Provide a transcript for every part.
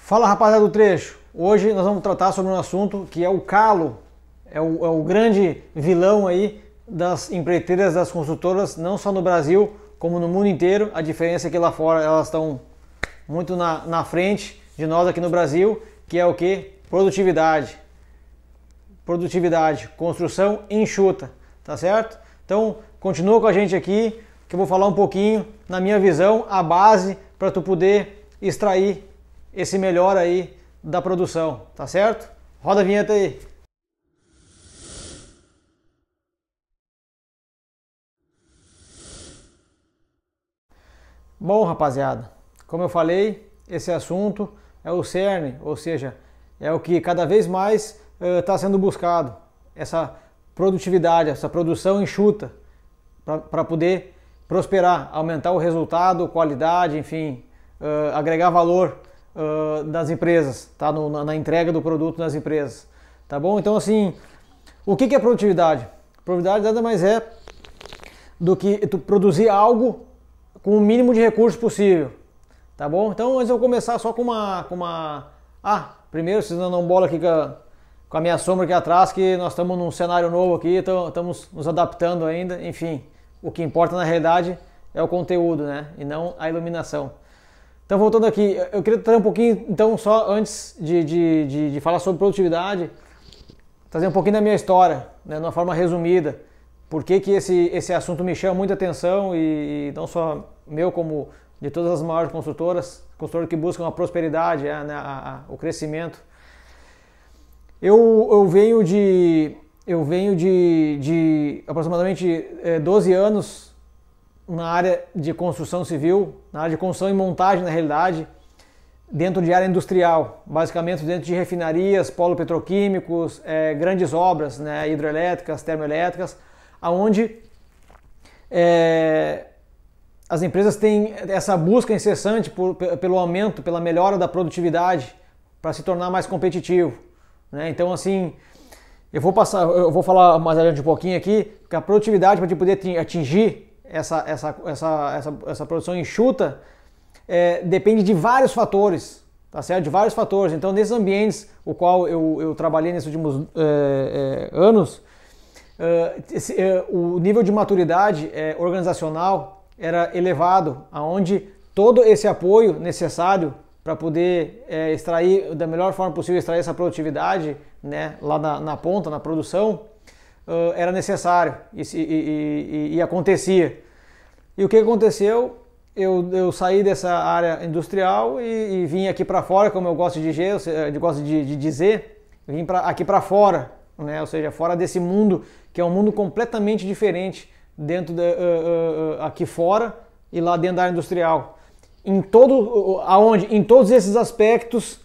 Fala, rapaziada do trecho. Hoje nós vamos tratar sobre um assunto que é o calo, é o grande vilão aí das empreiteiras, das construtoras, não só no Brasil, como no mundo inteiro. A diferença é que lá fora elas estão muito na frente de nós aqui no Brasil, que é o que? Produtividade. Produtividade, construção enxuta, tá certo? Então continua com a gente aqui, que eu vou falar um pouquinho, na minha visão, a base para tu poder extrair esse melhor aí da produção, tá certo? Roda a vinheta aí. Bom, rapaziada, como eu falei, esse assunto é o cerne, ou seja, é o que cada vez mais está sendo buscado, essa produtividade, essa produção enxuta, para poder prosperar, aumentar o resultado, qualidade, enfim, agregar valor das empresas, tá? Na entrega do produto nas empresas, tá bom? Então, assim, o que é produtividade? Produtividade nada mais é do que tu produzir algo com o mínimo de recursos possível, tá bom? Então, antes eu vou começar só com uma... primeiro, vocês não dão bola aqui com a minha sombra aqui atrás, que nós estamos num cenário novo aqui, estamos nos adaptando ainda, enfim, o que importa na realidade é o conteúdo, né? E não a iluminação. Então, voltando aqui, eu queria trazer um pouquinho, então, só antes de falar sobre produtividade, trazer um pouquinho da minha história, né, de uma forma resumida. Por que esse assunto me chama muita atenção, e não só meu, como de todas as maiores construtoras que buscam a prosperidade, o crescimento. Eu venho de aproximadamente 12 anos na área de construção civil, na área de construção e montagem, na realidade, dentro de área industrial, basicamente dentro de refinarias, polo petroquímicos, grandes obras, né, hidroelétricas, termoelétricas, aonde as empresas têm essa busca incessante pelo aumento, pela melhora da produtividade, para se tornar mais competitivo, né? Então, assim, eu vou falar mais adiante um pouquinho aqui, que a produtividade, para te poder atingir essa produção enxuta, depende de vários fatores, tá certo? De vários fatores. Então, nesses ambientes o qual eu trabalhei nesses últimos anos, o nível de maturidade organizacional era elevado, aonde todo esse apoio necessário para poder extrair da melhor forma possível, extrair essa produtividade, né, lá na ponta, na produção, era necessário e acontecia. E o que aconteceu? Eu saí dessa área industrial e vim aqui para fora, como eu gosto de dizer, vim aqui para fora, né? Ou seja, fora desse mundo, que é um mundo completamente diferente aqui fora e lá dentro da área industrial. Em todos esses aspectos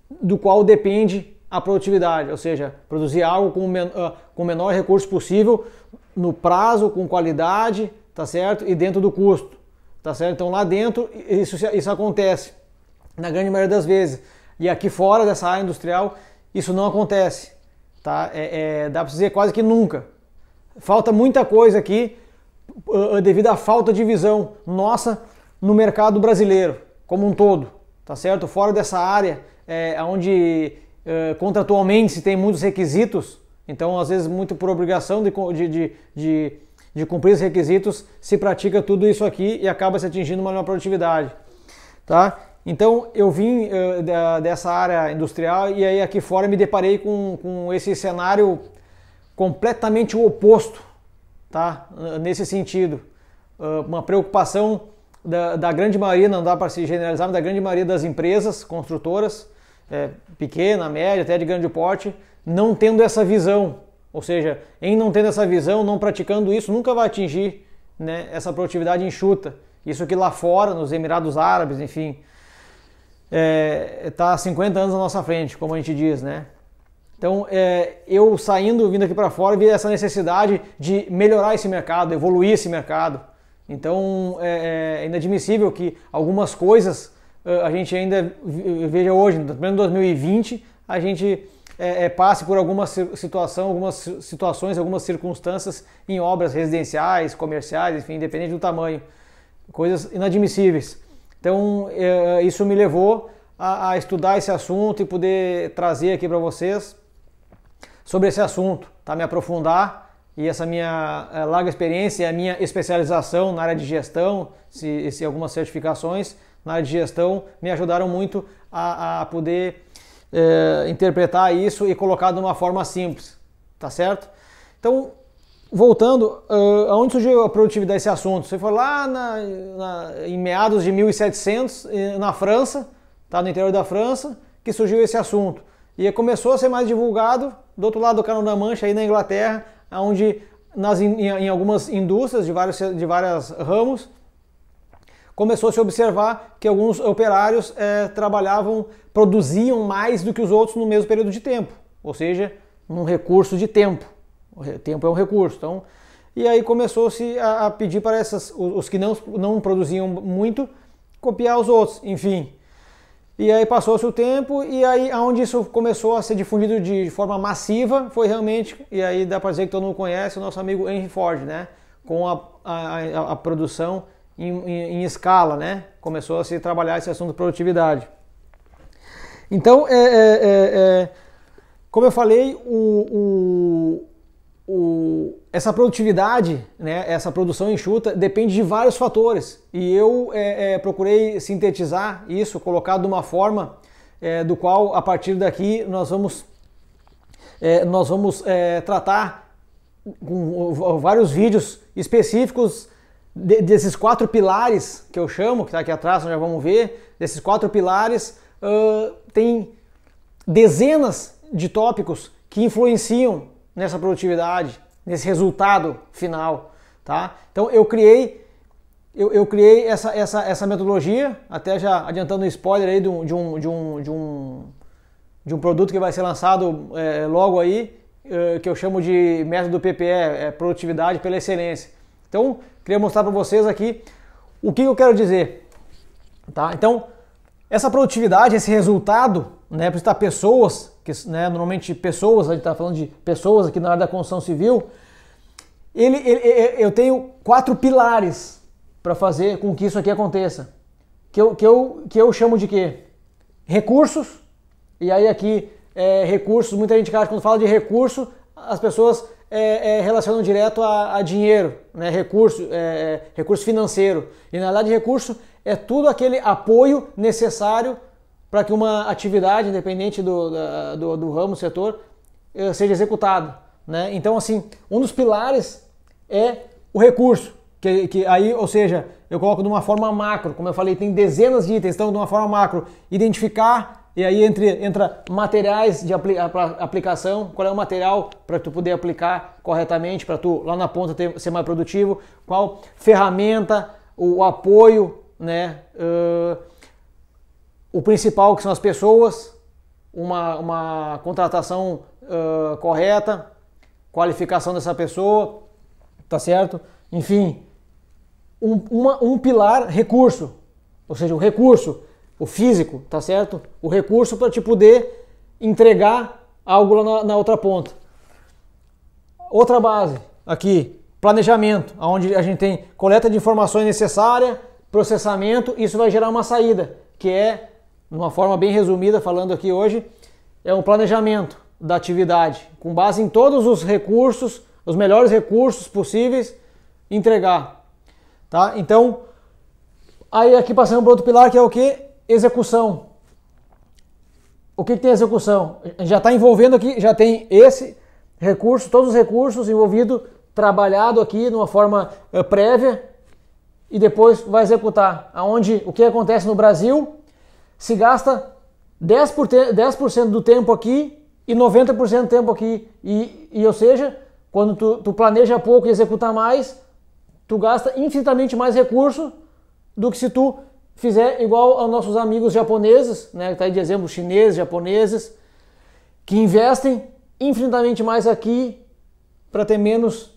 do qual depende a produtividade, ou seja, produzir algo com o menor recurso possível, no prazo, com qualidade, tá certo? E dentro do custo, tá certo? Então lá dentro isso acontece na grande maioria das vezes, e aqui fora dessa área industrial isso não acontece, tá? Dá para dizer quase que nunca. Falta muita coisa aqui devido à falta de visão nossa no mercado brasileiro como um todo, tá certo? Fora dessa área, onde contratualmente se tem muitos requisitos, então às vezes muito por obrigação de cumprir os requisitos, se pratica tudo isso aqui e acaba se atingindo uma maior produtividade, tá? Então eu vim dessa área industrial e aí aqui fora me deparei com esse cenário completamente o oposto, tá? Nesse sentido, uma preocupação da grande maioria, não dá para se generalizar, mas da grande maioria das empresas construtoras, pequena, média, até de grande porte, não tendo essa visão, ou seja, em não tendo essa visão, não praticando isso, nunca vai atingir, né, essa produtividade enxuta. Isso que lá fora, nos Emirados Árabes, enfim, está 50 anos na nossa frente, como a gente diz, né? Então, eu vindo aqui para fora, vi essa necessidade de melhorar esse mercado, evoluir esse mercado. Então, é inadmissível que algumas coisas a gente ainda veja hoje, no ano 2020, a gente passe por alguma situação, algumas situações, algumas circunstâncias em obras residenciais, comerciais, enfim, independente do tamanho. Coisas inadmissíveis. Então, isso me levou a estudar esse assunto e poder trazer aqui para vocês sobre esse assunto, tá? Me aprofundar, e essa minha larga experiência, a minha especialização na área de gestão, se algumas certificações na área de gestão me ajudaram muito a poder interpretar isso e colocar de uma forma simples, tá certo? Então, voltando, aonde surgiu a produtividade desse assunto? Você foi lá em meados de 1700, na França, tá, no interior da França, que surgiu esse assunto. E começou a ser mais divulgado do outro lado do Canal da Mancha, aí na Inglaterra, onde em algumas indústrias de vários ramos, começou a se observar que alguns operários produziam mais do que os outros no mesmo período de tempo, ou seja, num recurso de tempo. O tempo é um recurso. Então, e aí começou-se a pedir para os que não produziam muito, copiar os outros, enfim. E aí passou-se o tempo, e aí onde isso começou a ser difundido de forma massiva foi realmente, e aí dá para dizer que todo mundo conhece, o nosso amigo Henry Ford, né? Com a produção em escala, né? Começou a se trabalhar esse assunto de produtividade. Então, como eu falei, essa produtividade, né, essa produção enxuta, depende de vários fatores, e eu procurei sintetizar isso, colocar de uma forma do qual, a partir daqui, nós vamos tratar com vários vídeos específicos desses 4 pilares que eu chamo, que está aqui atrás, nós já vamos ver. Desses 4 pilares, tem dezenas de tópicos que influenciam nessa produtividade, nesse resultado final, tá? Então eu criei essa metodologia, até já adiantando um spoiler aí de um produto que vai ser lançado logo aí, que eu chamo de método PPE, produtividade pela excelência. Então queria mostrar para vocês aqui o que eu quero dizer, tá? Então essa produtividade, esse resultado, né, para estar pessoas, que, né, normalmente pessoas, a gente está falando de pessoas aqui na área da construção civil, eu tenho 4 pilares para fazer com que isso aqui aconteça, que eu chamo de quê? Recursos. E aí aqui, recursos, muita gente acha, quando fala de recurso, as pessoas relacionam direto a dinheiro, né? Recurso financeiro. E na verdade recurso é tudo aquele apoio necessário para que uma atividade, independente do ramo, setor, seja executada, né? Então, assim, um dos pilares é o recurso, que aí, ou seja, eu coloco de uma forma macro, como eu falei, tem dezenas de itens, então de uma forma macro, identificar, e aí entra materiais de aplicação, qual é o material para tu poder aplicar corretamente, para tu lá na ponta ser mais produtivo, qual ferramenta, o apoio, né? O principal, que são as pessoas, uma contratação correta, qualificação dessa pessoa, tá certo? Enfim, um pilar, recurso, ou seja, o recurso, o físico, tá certo? O recurso para te poder entregar algo lá na outra ponta. Outra base, aqui, planejamento, onde a gente tem coleta de informações necessárias, processamento, isso vai gerar uma saída, que é, de uma forma bem resumida, falando aqui hoje, é um planejamento da atividade, com base em todos os recursos, os melhores recursos possíveis, entregar, tá? Então, aí aqui passando para outro pilar, que é o que? Execução. O que tem execução? Já está envolvendo aqui, já tem esse recurso, todos os recursos envolvidos, trabalhado aqui de uma forma prévia, e depois vai executar. Aonde o que acontece no Brasil, se gasta 10% do tempo aqui e 90% do tempo aqui. Ou seja, quando tu planeja pouco e executa mais, tu gasta infinitamente mais recurso do que se tu fizer igual aos nossos amigos japoneses, né, que está aí de exemplo, chineses, japoneses, que investem infinitamente mais aqui para ter menos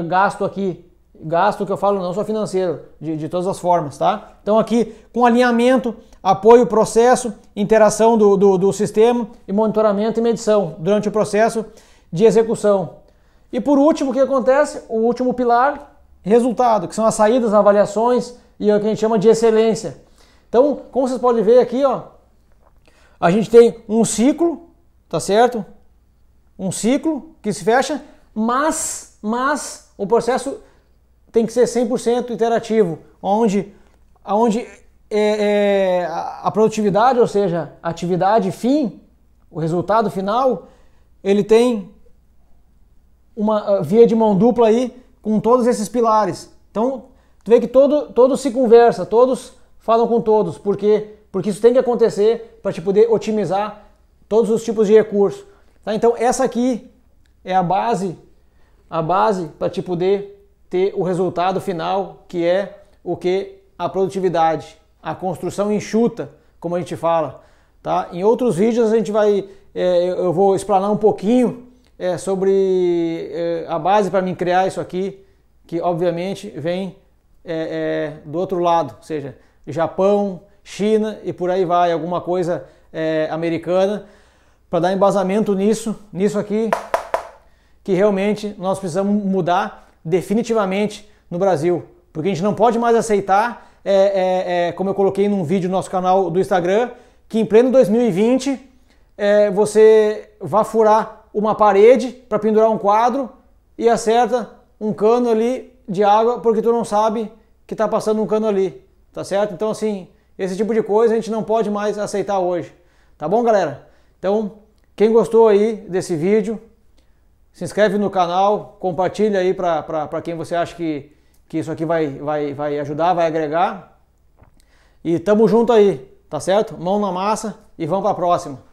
gasto aqui. Gasto que eu falo não só financeiro, de todas as formas, tá? Então aqui com alinhamento, apoio, processo, interação do sistema e monitoramento e medição durante o processo de execução. E por último, o que acontece? O último pilar, resultado, que são as saídas, avaliações e o que a gente chama de excelência, Então, como vocês podem ver aqui, ó, a gente tem um ciclo, tá certo? Um ciclo que se fecha, mas o processo tem que ser 100% interativo, onde a produtividade, ou seja, a atividade fim, o resultado final, ele tem uma via de mão dupla aí com todos esses pilares. Então, tu vê que todos se conversam, todos falam com todos, porque isso tem que acontecer para te poder otimizar todos os tipos de recursos. Tá? Então, essa aqui é a base para te poder ter o resultado final, que é o que? A produtividade, a construção enxuta, como a gente fala. Tá? Em outros vídeos a gente eu vou explanar um pouquinho sobre a base para mim criar isso aqui, que obviamente vem do outro lado, ou seja, Japão, China e por aí vai, alguma coisa americana, para dar embasamento nisso aqui, que realmente nós precisamos mudar definitivamente no Brasil, porque a gente não pode mais aceitar, como eu coloquei num vídeo no nosso canal do Instagram, que em pleno 2020 você vá furar uma parede para pendurar um quadro e acerta um cano ali de água porque tu não sabe que está passando um cano ali, tá certo? Então assim, esse tipo de coisa a gente não pode mais aceitar hoje, tá bom, galera? Então, quem gostou aí desse vídeo, se inscreve no canal, compartilha aí para quem você acha que isso aqui vai ajudar, vai agregar. E tamo junto aí, tá certo? Mão na massa e vamos para a próxima.